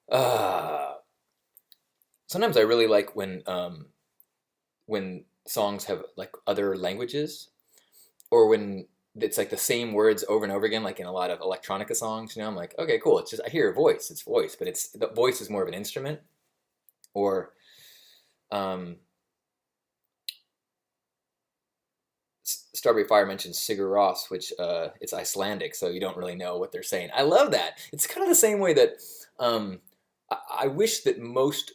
Uh, Sometimes I really like when songs have like other languages, or when it's like the same words over and over again, like in a lot of electronica songs. I'm like, okay, cool. It's just I hear a voice, it's voice, but it's the voice is more of an instrument. Or um, Strawberry Fire mentions Sigur Rós, which it's Icelandic, so you don't really know what they're saying. I love that. It's kind of the same way that um, I wish that most.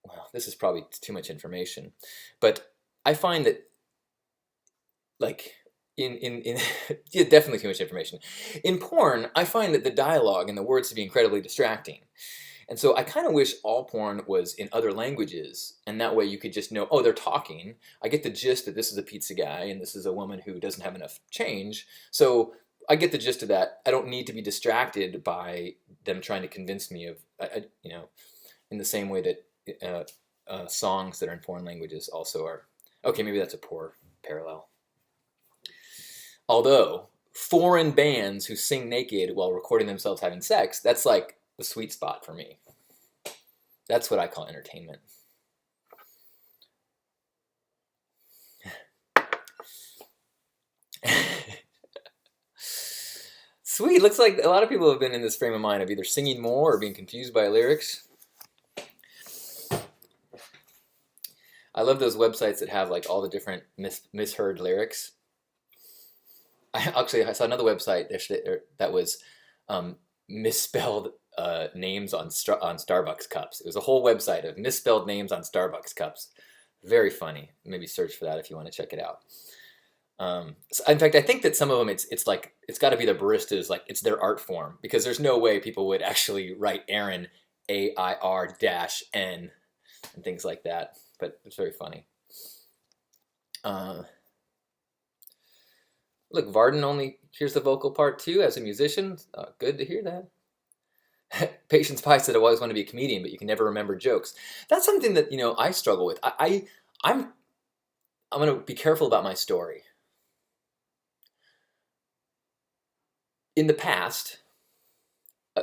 Well, this is probably too much information, but I find that like in yeah, definitely too much information. In porn, I find that the dialogue and the words to be incredibly distracting. And so I kind of wish all porn was in other languages, and that way you could just know, oh, they're talking. I get the gist that this is a pizza guy and this is a woman who doesn't have enough change. So I get the gist of that. I don't need to be distracted by them trying to convince me of, in the same way that songs that are in foreign languages also are. Okay, maybe that's a poor parallel. Although foreign bands who sing naked while recording themselves having sex, that's like the sweet spot for me. That's what I call entertainment. Sweet. Looks like a lot of people have been in this frame of mind of either singing more or being confused by lyrics. I love those websites that have like all the different misheard lyrics. I saw another website that was misspelled names on Starbucks cups. It was a whole website of misspelled names on Starbucks cups. Very funny. Maybe search for that if you want to check it out. So in fact, I think that some of them, it's like it's got to be the baristas, like it's their art form, because there's no way people would actually write Aaron AIR-N and things like that. But it's very funny. Uh, Look, Varden only hears the vocal part too as a musician. Good to hear that. Patience Pie said, "I always want to be a comedian, but you can never remember jokes." That's something that I struggle with. I'm going to be careful about my story. In the past,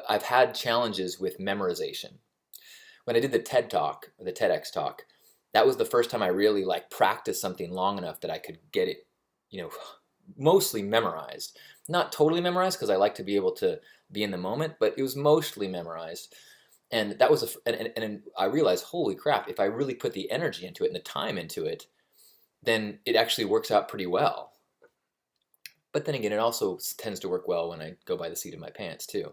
I've had challenges with memorization. When I did the TED Talk, or the TEDx talk, that was the first time I really like practiced something long enough that I could get it, you know, mostly memorized. Not totally memorized because I like to be able to be in the moment, but it was mostly memorized. And that was and I realized, holy crap, if I really put the energy into it and the time into it, then it actually works out pretty well. But then again, it also tends to work well when I go by the seat of my pants too.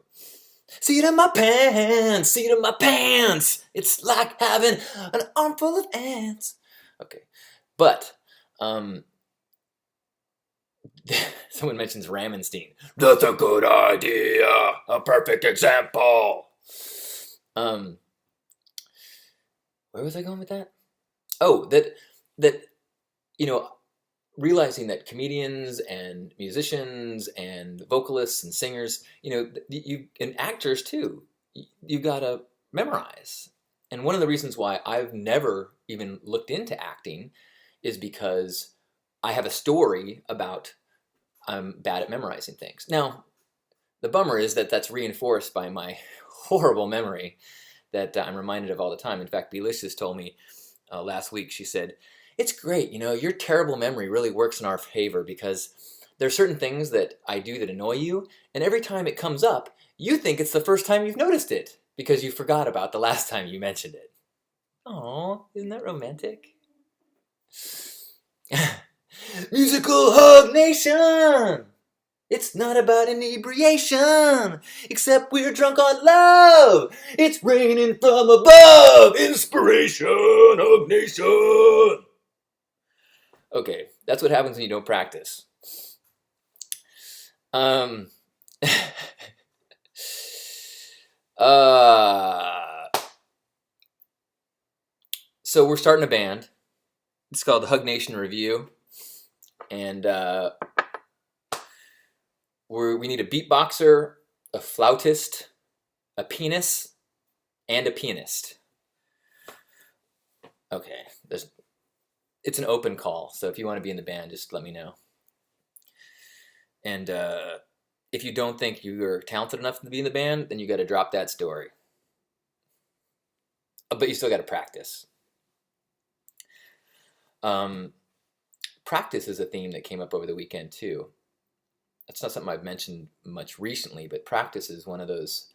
Seat of my pants, seat of my pants. It's like having an armful of ants. Okay, but someone mentions Ramenstein. That's a good idea. A perfect example. Um, where was I going with that? Oh, that you know, realizing that comedians and musicians and vocalists and singers, you and actors too, you gotta memorize. And one of the reasons why I've never even looked into acting is because I have a story about I'm bad at memorizing things. Now, the bummer is that that's reinforced by my horrible memory that I'm reminded of all the time. In fact, Belicious told me last week, she said, "It's great, your terrible memory really works in our favor because there are certain things that I do that annoy you, and every time it comes up, you think it's the first time you've noticed it because you forgot about the last time you mentioned it." Oh, isn't that romantic? Musical Hug Nation! It's not about inebriation, except we're drunk on love. It's raining from above. Inspiration of nation. Okay, that's what happens when you don't practice. Um, uh, so we're starting a band. It's called the Hug Nation Review, and we need a beatboxer, a flautist, a penis, and a pianist. Okay, it's an open call, so if you want to be in the band, just let me know. And if you don't think you're talented enough to be in the band, then you got to drop that story. but you still got to practice. Practice is a theme that came up over the weekend too. It's not something I've mentioned much recently, but practice is one of those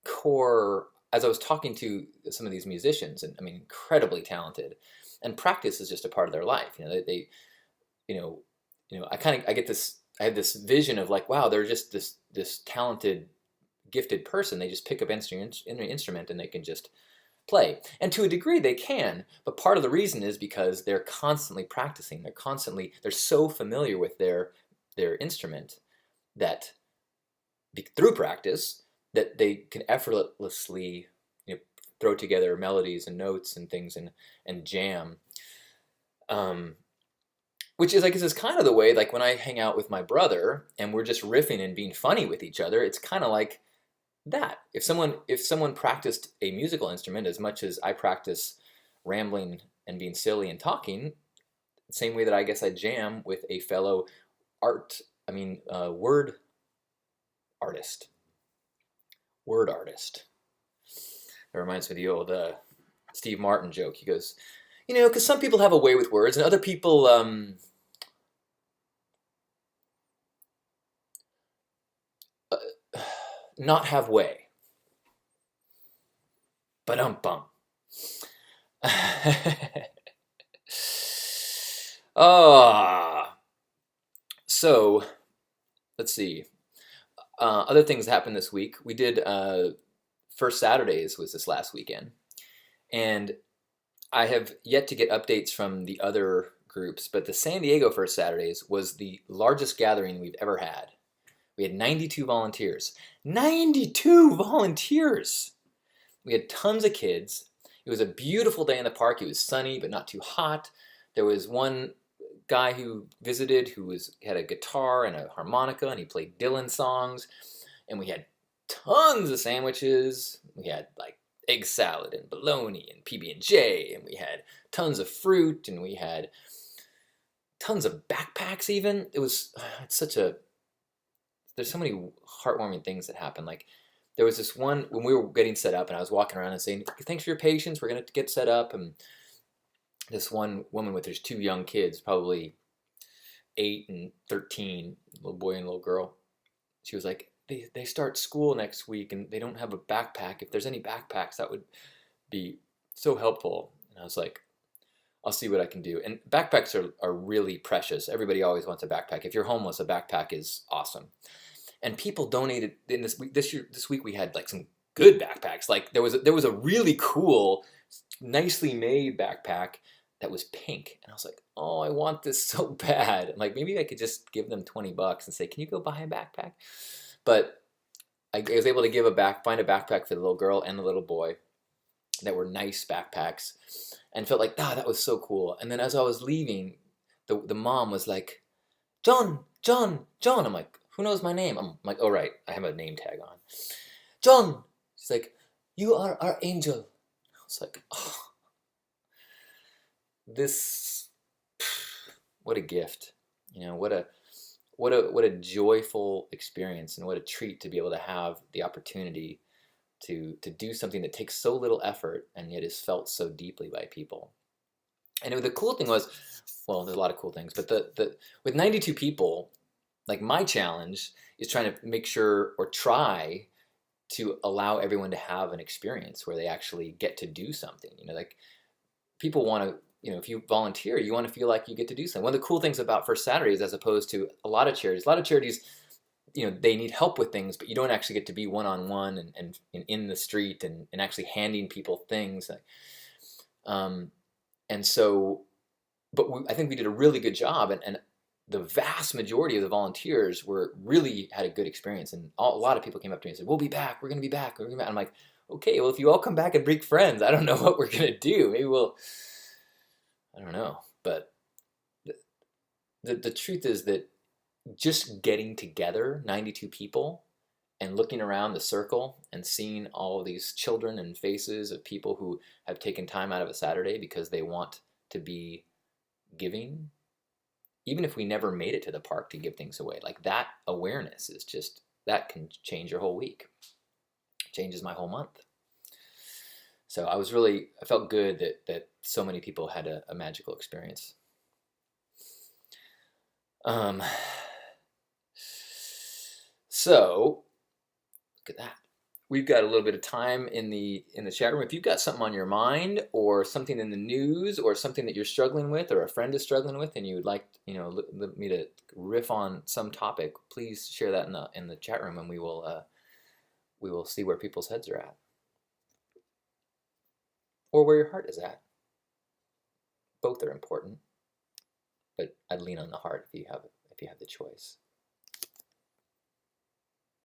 core. As I was talking to some of these musicians, and I mean, incredibly talented, and practice is just a part of their life. They you know, I get this. I have this vision of like, wow, they're just this talented, gifted person. They just pick up an instrument and they can just play. And to a degree they can, but part of the reason is because they're constantly practicing. They're so familiar with their instrument that through practice that they can effortlessly throw together melodies and notes and things and jam. Which is, I guess, is kind of the way, like when I hang out with my brother and we're just riffing and being funny with each other, it's kind of like that. If someone practiced a musical instrument as much as I practice rambling and being silly and talking, same way that I guess I jam with a fellow word artist. Word artist. That reminds me of the old Steve Martin joke. He goes, because some people have a way with words and other people not have way. Ba-dum-bum. So, let's see. Other things happened this week. We did First Saturdays was this last weekend. And I have yet to get updates from the other groups, but the San Diego First Saturdays was the largest gathering we've ever had. We had 92 volunteers. 92 volunteers! We had tons of kids. It was a beautiful day in the park. It was sunny, but not too hot. There was one guy who visited who had a guitar and a harmonica, and he played Dylan songs. And we had tons of sandwiches. We had like egg salad and bologna and PB&J, and we had tons of fruit, and we had tons of backpacks even. There's so many heartwarming things that happen. Like there was this one when we were getting set up and I was walking around and saying, thanks for your patience, we're going to get set up. And this one woman with her two young kids, probably 8 and 13, little boy and little girl, she was like, they start school next week and they don't have a backpack. If there's any backpacks, that would be so helpful. And I was like, I'll see what I can do. And backpacks are really precious. Everybody always wants a backpack. If you're homeless, a backpack is awesome. And people donated in this week we had like some good backpacks. Like there was a really cool, nicely made backpack that was pink. And I was like, oh, I want this so bad. And like maybe I could just give them $20 and say, can you go buy a backpack? But I was able to find a backpack for the little girl and the little boy that were nice backpacks, and felt like, that was so cool. And then as I was leaving, the mom was like, John. I'm like, who knows my name? I'm like, oh right, I have a name tag on. John. She's like, you are our angel. I was like, oh, what a gift. What a joyful experience, and what a treat to be able to have the opportunity to do something that takes so little effort and yet is felt so deeply by people. And the cool thing was, well, there's a lot of cool things, but with 92 people, like my challenge is trying to make sure or try to allow everyone to have an experience where they actually get to do something. Like people want to, if you volunteer, you want to feel like you get to do something. One of the cool things about First Saturdays, as opposed to a lot of charities, they need help with things, but you don't actually get to be one-on-one and in the street and actually handing people things. And so, but I think we did a really good job, and the vast majority of the volunteers really had a good experience, and a lot of people came up to me and said, we'll be back, we're going to be back, I'm like, okay, well, if you all come back and bring friends, I don't know what we're going to do. Maybe I don't know. But the truth is that just getting together, 92 people, and looking around the circle and seeing all of these children and faces of people who have taken time out of a Saturday because they want to be giving, even if we never made it to the park to give things away, like that awareness is just, that can change your whole week. changes my whole month. So I felt good that so many people had a magical experience. So look at that. We've got a little bit of time in the chat room. If you've got something on your mind, or something in the news, or something that you're struggling with, or a friend is struggling with, and you would like me to riff on some topic, please share that in the chat room, and we will see where people's heads are at, or where your heart is at. Both are important, but I'd lean on the heart if you have the choice.